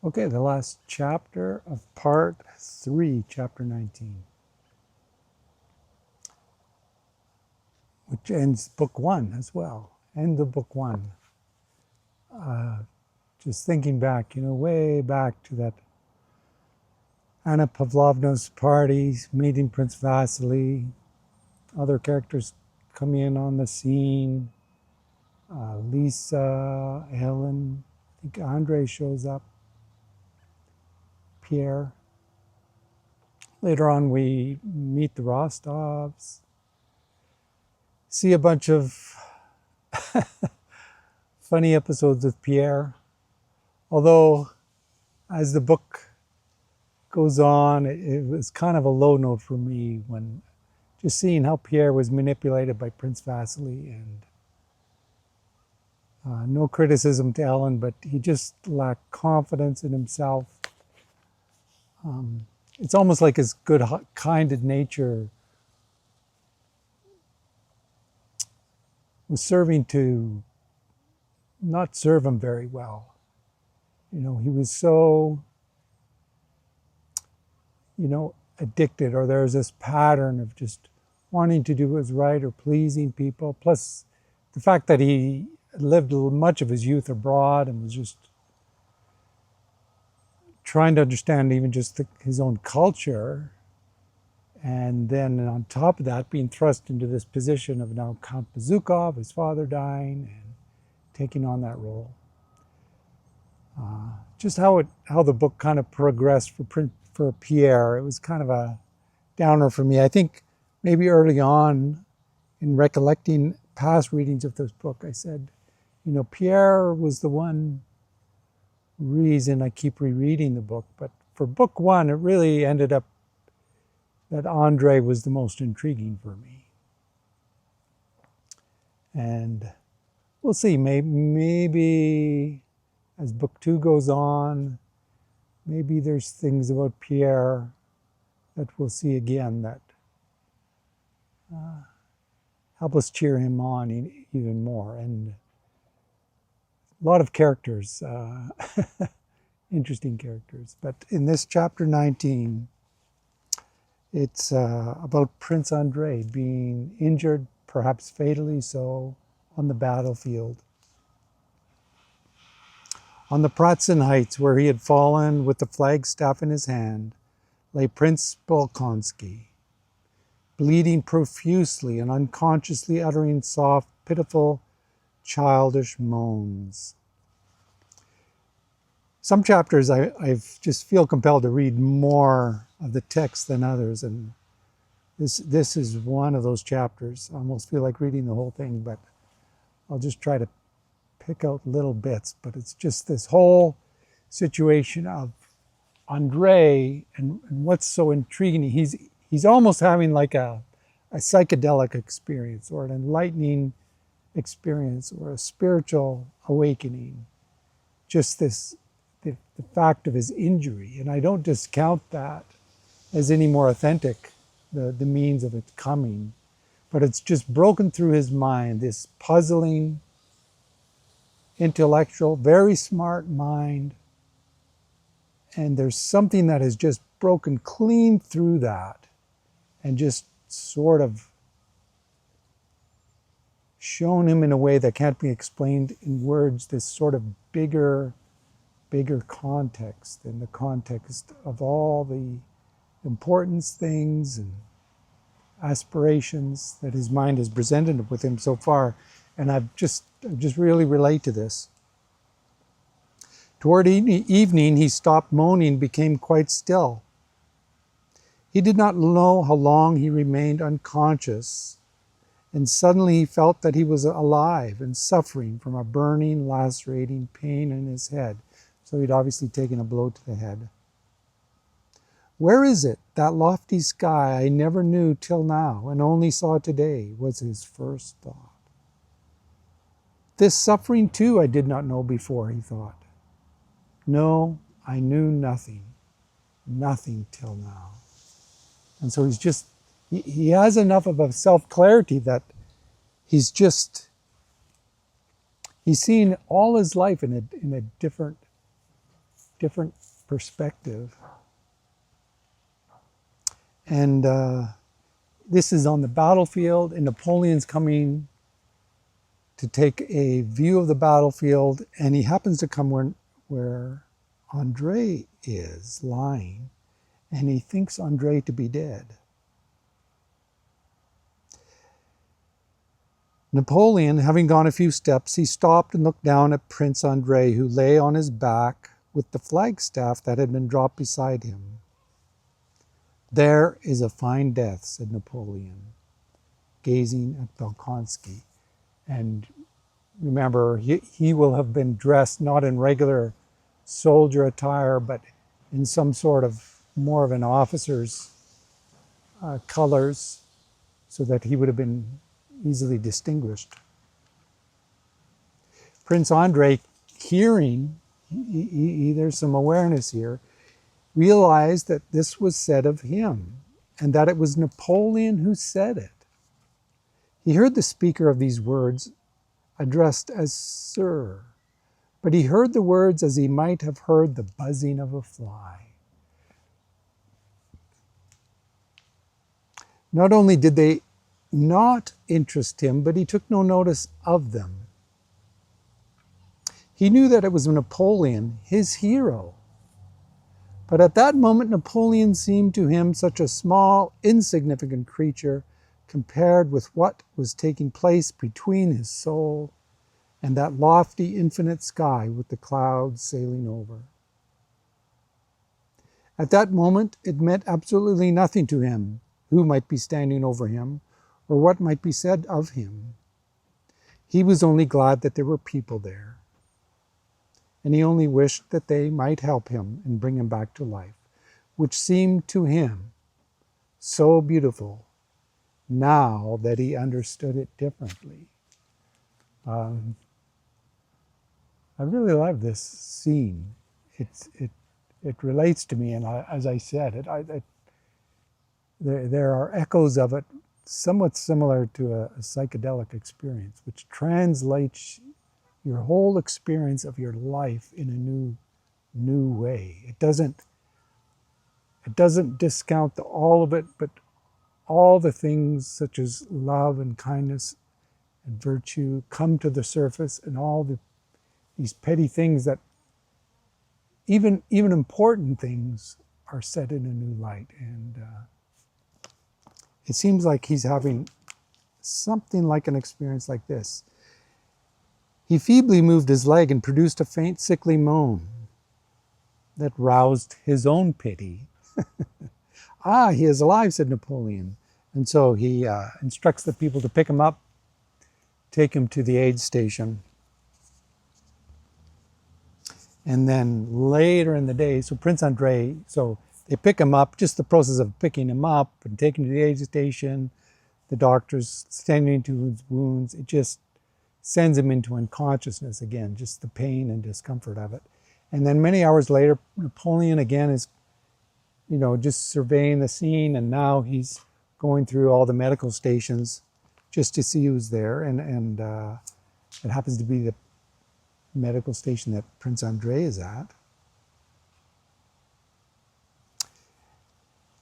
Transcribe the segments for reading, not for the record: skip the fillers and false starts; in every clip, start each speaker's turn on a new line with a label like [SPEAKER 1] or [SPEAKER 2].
[SPEAKER 1] Okay, the last chapter of part 3, chapter 19, which ends book 1 as well. End of book 1. Just thinking back, way back to that Anna Pavlovna's party, meeting Prince Vasily, other characters coming in on the scene, Lisa, Helen, I think Andrei shows up, Pierre. Later on, we meet the Rostovs, see a bunch of funny episodes with Pierre. Although, as the book goes on, it was kind of a low note for me when just seeing how Pierre was manipulated by Prince Vasily, and no criticism to Ellen, but he just lacked confidence in himself. It's almost like his good, kind nature was serving to not serve him very well. He was so, addicted, or there's this pattern of just wanting to do what was right or pleasing people. Plus, the fact that he lived much of his youth abroad and was just trying to understand even just his own culture. And then on top of that, being thrust into this position of now Count Bezukov, his father dying, and taking on that role. Just how the book kind of progressed for Pierre. It was kind of a downer for me. I think maybe early on in recollecting past readings of this book, I said, Pierre was the one reason I keep rereading the book. But for book 1, it really ended up that Andrei was the most intriguing for me. And we'll see, maybe as book 2 goes on, maybe there's things about Pierre that we'll see again that help us cheer him on even more. And a lot of characters, interesting characters. But in this chapter 19, it's about Prince Andrei being injured, perhaps fatally so, on the battlefield. On the Pratzen Heights, where he had fallen with the flagstaff in his hand, lay Prince Bolkonsky, bleeding profusely and unconsciously uttering soft, pitiful, childish moans. Some chapters I just feel compelled to read more of the text than others, and this is one of those chapters. I almost feel like reading the whole thing, but I'll just try to pick out little bits. But it's just this whole situation of Andrei, and what's so intriguing, he's almost having like a psychedelic experience, or an enlightening experience, or a spiritual awakening. Just the fact of his injury, and I don't discount that as any more authentic, the means of it coming, but it's just broken through his mind, this puzzling, intellectual, very smart mind, and there's something that has just broken clean through that and just sort of shown him in a way that can't be explained in words, this sort of bigger context, in the context of all the importance, things, and aspirations that his mind has presented with him so far. And I just really relate to this. Toward evening, he stopped moaning, became quite still. He did not know how long he remained unconscious, and suddenly he felt that he was alive and suffering from a burning, lacerating pain in his head. So he'd obviously taken a blow to the head. Where is it, that lofty sky I never knew till now and only saw today, was his first thought. This suffering too I did not know before, he thought. No, I knew nothing till now. And so he has enough of a self-clarity that he's seen all his life in a different different perspective. And this is on the battlefield, and Napoleon's coming to take a view of the battlefield, and he happens to come where Andrei is lying, and he thinks Andrei to be dead. Napoleon, having gone a few steps, he stopped and looked down at Prince Andrei, who lay on his back with the flagstaff that had been dropped beside him. "There is a fine death," said Napoleon, gazing at Bolkonsky. And remember, he will have been dressed not in regular soldier attire, but in some sort of more of an officer's colors, so that he would have been easily distinguished. Prince Andrei, hearing, there's some awareness here, realized that this was said of him, and that it was Napoleon who said it. He heard the speaker of these words addressed as Sir, but he heard the words as he might have heard the buzzing of a fly. Not only did they not interest him, but he took no notice of them. He knew that it was Napoleon, his hero. But at that moment, Napoleon seemed to him such a small, insignificant creature compared with what was taking place between his soul and that lofty, infinite sky with the clouds sailing over. At that moment, it meant absolutely nothing to him who might be standing over him or what might be said of him. He was only glad that there were people there, and he only wished that they might help him and bring him back to life, which seemed to him so beautiful now that he understood it differently. I really love this scene. It relates to me, and as I said, there are echoes of it somewhat similar to a psychedelic experience, which translates your whole experience of your life in a new way. It doesn't discount all of it, but all the things such as love and kindness and virtue come to the surface, and all these petty things that even important things are set in a new light. And it seems like he's having something like an experience like this. He feebly moved his leg and produced a faint, sickly moan that roused his own pity. "Ah, he is alive," said Napoleon. And so he instructs the people to pick him up, take him to the aid station. And then later in the day, so Prince Andrei, so they pick him up, just the process of picking him up and taking him to the aid station, the doctors tending to his wounds, it just sends him into unconsciousness again, just the pain and discomfort of it. And then many hours later, Napoleon again is, just surveying the scene, and now he's going through all the medical stations just to see who's there. And it happens to be the medical station that Prince Andrei is at.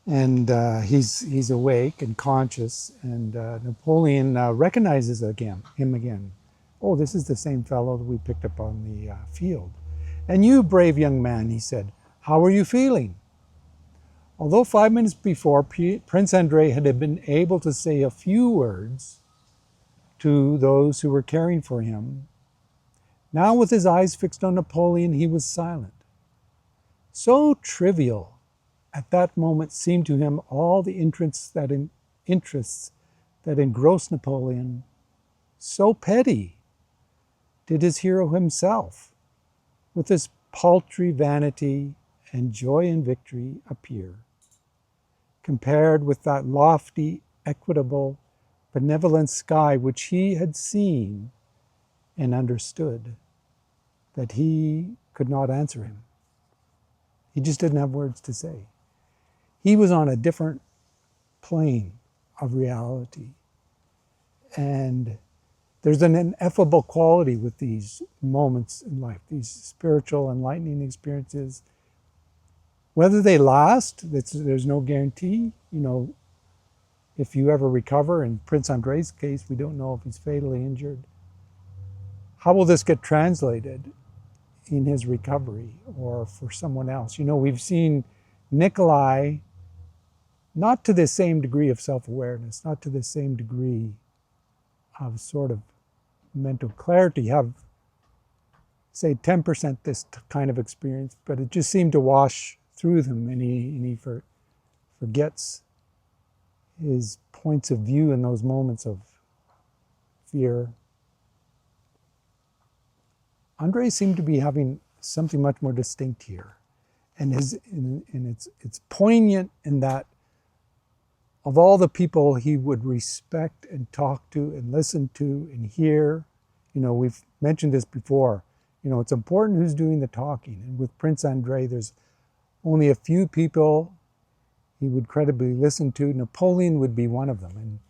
[SPEAKER 1] And he's awake and conscious, and Napoleon recognizes him again. "Oh, this is the same fellow that we picked up on the field. And you, brave young man," he said, "how are you feeling?" Although 5 minutes before, Prince Andrei had been able to say a few words to those who were caring for him, now with his eyes fixed on Napoleon, he was silent. So trivial at that moment seemed to him all the interests that engrossed Napoleon. So petty did his hero himself, with his paltry vanity and joy in victory, appear, compared with that lofty, equitable, benevolent sky which he had seen and understood, that he could not answer him. He just didn't have words to say. He was on a different plane of reality. And there's an ineffable quality with these moments in life, these spiritual enlightening experiences. Whether they last, there's no guarantee. You know, if you ever recover, in Prince Andrei's case, we don't know if he's fatally injured. How will this get translated in his recovery or for someone else? You know, we've seen Nikolai, not to the same degree of self-awareness, not to the same degree of sort of mental clarity, have, say, 10% this kind of experience, but it just seemed to wash through them, and he forgets his points of view in those moments of fear. Andrei seemed to be having something much more distinct here, and it's poignant in that of all the people he would respect and talk to and listen to and hear, you know, we've mentioned this before, you know, it's important who's doing the talking. And with Prince Andrei, there's only a few people he would credibly listen to. Napoleon would be one of them.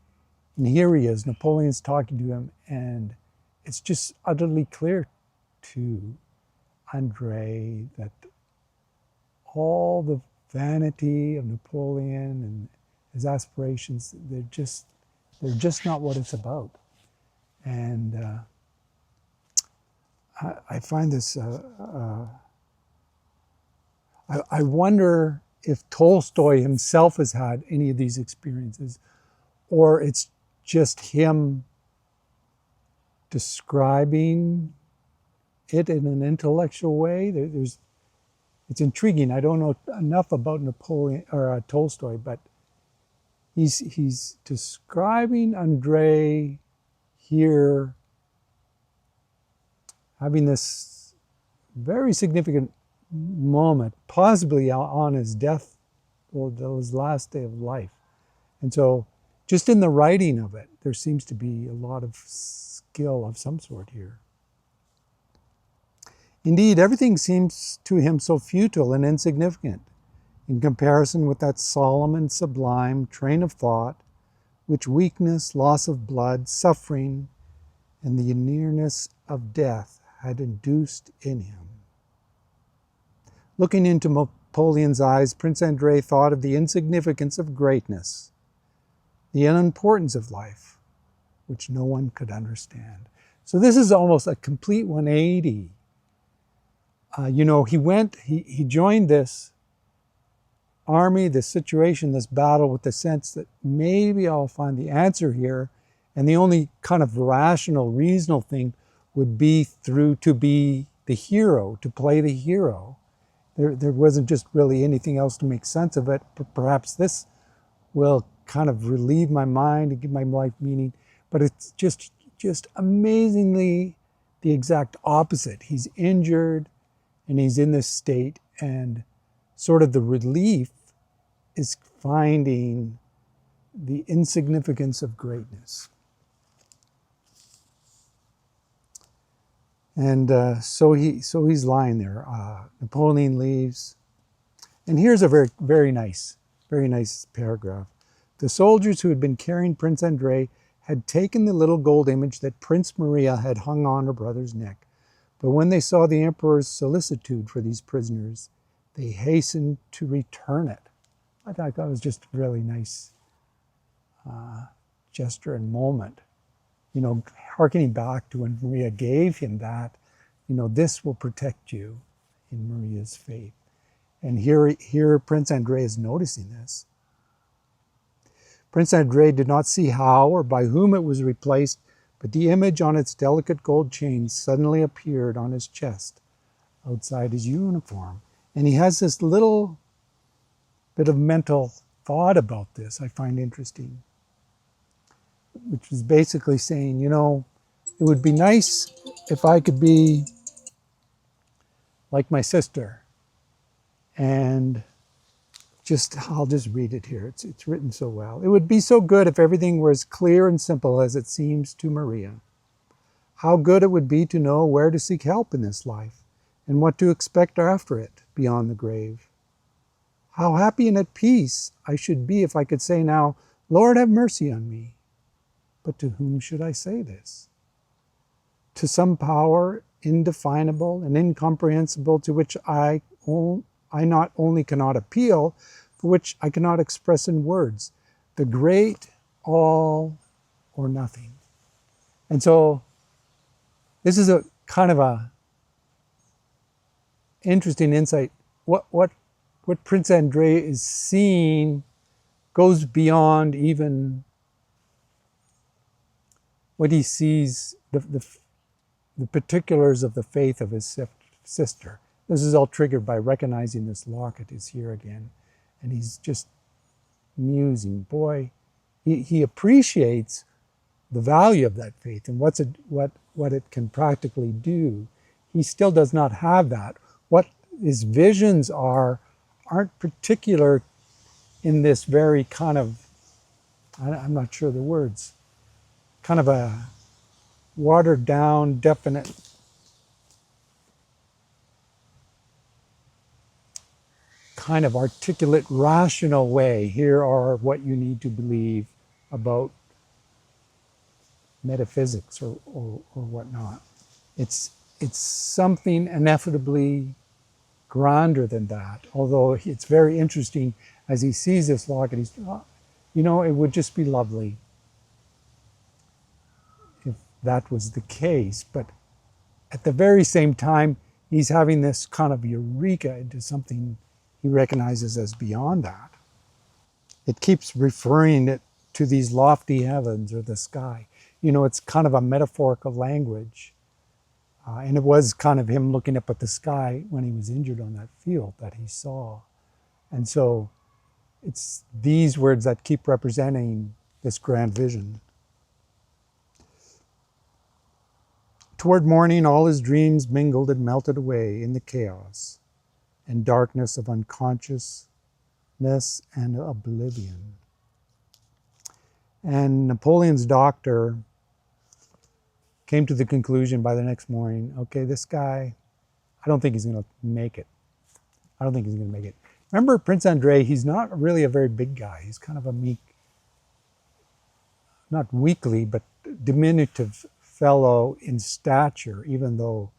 [SPEAKER 1] And here he is, Napoleon's talking to him, and it's just utterly clear to Andrei that all the vanity of Napoleon and his aspirations, they're just not what it's about. And I find this, I wonder if Tolstoy himself has had any of these experiences, or it's just him describing it in an intellectual way. It's intriguing. I don't know enough about Napoleon or Tolstoy, but he's describing Andrei here having this very significant moment, possibly on his death, or his last day of life. And so just in the writing of it, there seems to be a lot of skill of some sort here. Indeed, everything seems to him so futile and insignificant in comparison with that solemn and sublime train of thought which weakness, loss of blood, suffering, and the nearness of death had induced in him. Looking into Napoleon's eyes, Prince Andrei thought of the insignificance of greatness, the unimportance of life, which no one could understand. So this is almost a complete 180. You know, he joined this army, this situation, this battle with the sense that maybe I'll find the answer here, and the only kind of rational, reasonable thing would be to be the hero, to play the hero. There wasn't just really anything else to make sense of it, but perhaps this will kind of relieve my mind and give my life meaning. But it's just amazingly the exact opposite. He's injured and he's in this state, and sort of the relief is finding the insignificance of greatness. And so he's lying there. Napoleon leaves, and here's a very nice paragraph. The soldiers who had been carrying Prince Andrei had taken the little gold image that Princess Marya had hung on her brother's neck. But when they saw the emperor's solicitude for these prisoners, they hastened to return it. I thought that was just a really nice gesture and moment. You know, hearkening back to when Maria gave him that, you know, this will protect you in Maria's faith. And here Prince Andrei is noticing this. Prince Andrei did not see how or by whom it was replaced, but the image on its delicate gold chain suddenly appeared on his chest outside his uniform. And he has this little bit of mental thought about this I find interesting, which is basically saying, you know, it would be nice if I could be like my sister. And I'll just read it here. It's written so well. It would be so good if everything were as clear and simple as it seems to Maria. How good it would be to know where to seek help in this life and what to expect after it, beyond the grave. How happy and at peace I should be if I could say now, Lord, have mercy on me. But to whom should I say this? to some power indefinable and incomprehensible, to which I not only cannot appeal, for which I cannot express in words, the great all or nothing. And so this is a kind of a interesting insight. What Prince Andrei is seeing goes beyond even what he sees, the particulars of the faith of his sister. This is all triggered by recognizing this locket is here again. And he's just musing. Boy, he appreciates the value of that faith and what it can practically do. He still does not have that. What his visions aren't particular in this very kind of, I'm not sure the words, kind of a watered down, definite kind of articulate, rational way. Here are what you need to believe about metaphysics or whatnot. It's something ineffably grander than that. Although it's very interesting as he sees this locket, he's, you know, it would just be lovely if that was the case. But at the very same time, he's having this kind of eureka into something he recognizes as beyond that. It keeps referring it to these lofty heavens or the sky. You know, it's kind of a metaphorical language. And it was kind of him looking up at the sky when he was injured on that field that he saw. And so it's these words that keep representing this grand vision. Toward morning, all his dreams mingled and melted away in the chaos and darkness of unconsciousness and oblivion. And Napoleon's doctor came to the conclusion by the next morning, okay, this guy, I don't think he's going to make it. I don't think he's going to make it. Remember Prince Andrei, he's not really a very big guy. He's kind of a meek, not weakly, but diminutive fellow in stature, even though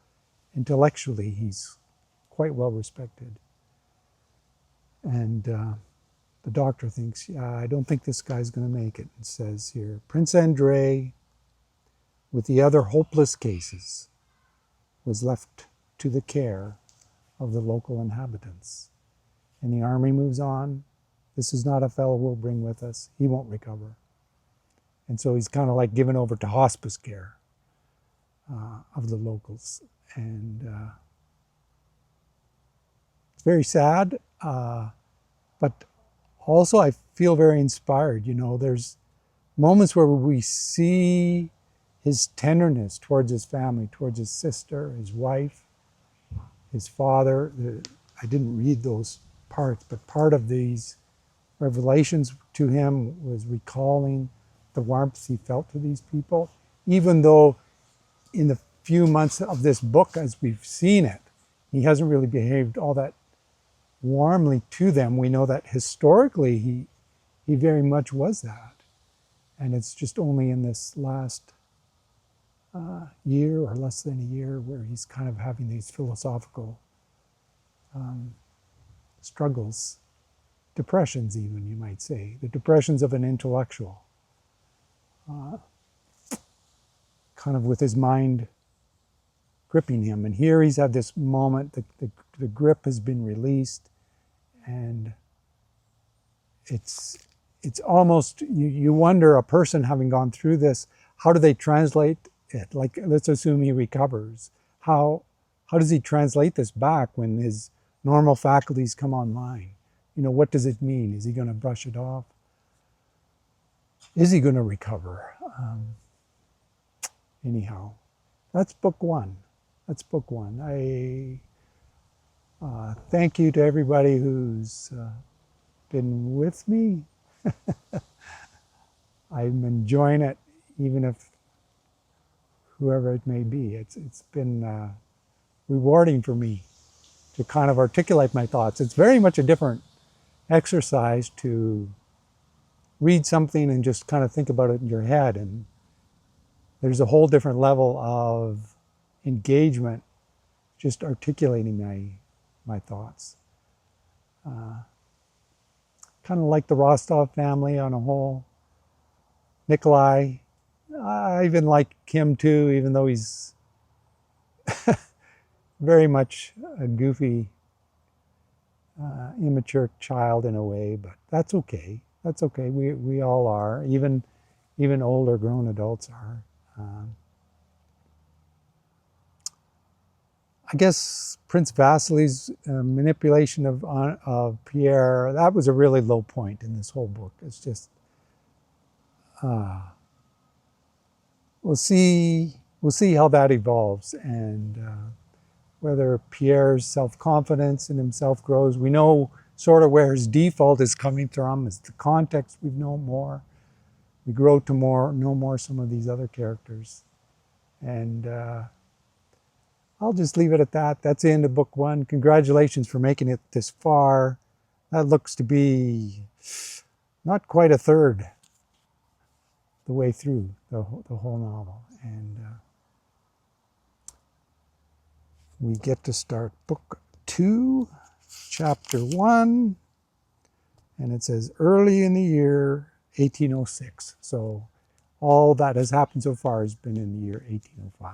[SPEAKER 1] intellectually he's quite well respected. And the doctor thinks, yeah, I don't think this guy's going to make it. And says here, Prince Andrei, with the other hopeless cases, was left to the care of the local inhabitants. And the army moves on. This is not a fellow we'll bring with us. He won't recover. And so he's kind of like given over to hospice care of the locals. And it's very sad, but also I feel very inspired. You know, there's moments where we see his tenderness towards his family, towards his sister, his wife, his father. I didn't read those parts, but part of these revelations to him was recalling the warmth he felt to these people, even though in the few months of this book, as we've seen it, he hasn't really behaved all that warmly to them. We know that historically he very much was that. And it's just only in this last year or less than a year where he's kind of having these philosophical struggles, depressions even, you might say, the depressions of an intellectual, kind of with his mind gripping him. And here he's had this moment, the grip has been released, and it's almost, you wonder, a person having gone through this, how do they translate it? Like, let's assume he recovers. How does he translate this back when his normal faculties come online? You know, what does it mean? Is he going to brush it off? Is he going to recover? Anyhow, that's book one. That's book one. I thank you to everybody who's been with me. I'm enjoying it, even if whoever it may be. It's been rewarding for me to kind of articulate my thoughts. It's very much a different exercise to read something and just kind of think about it in your head. And there's a whole different level of engagement, just articulating my thoughts. Kind of like the Rostov family on a whole. Nikolai, I even like him too, even though he's very much a goofy, immature child in a way, but that's okay. That's okay. We all are. Even older grown adults are. I guess Prince Vasily's manipulation of Pierre, that was a really low point in this whole book. It's just, we'll see how that evolves, and whether Pierre's self-confidence in himself grows. We know sort of where his default is coming from. It's the context we know more. We grow to know more some of these other characters. And I'll just leave it at that. That's the end of book one. Congratulations for making it this far. That looks to be not quite a third the way through the whole novel. And we get to start book 2, chapter 1, and it says early in the year 1806. So all that has happened so far has been in the year 1805.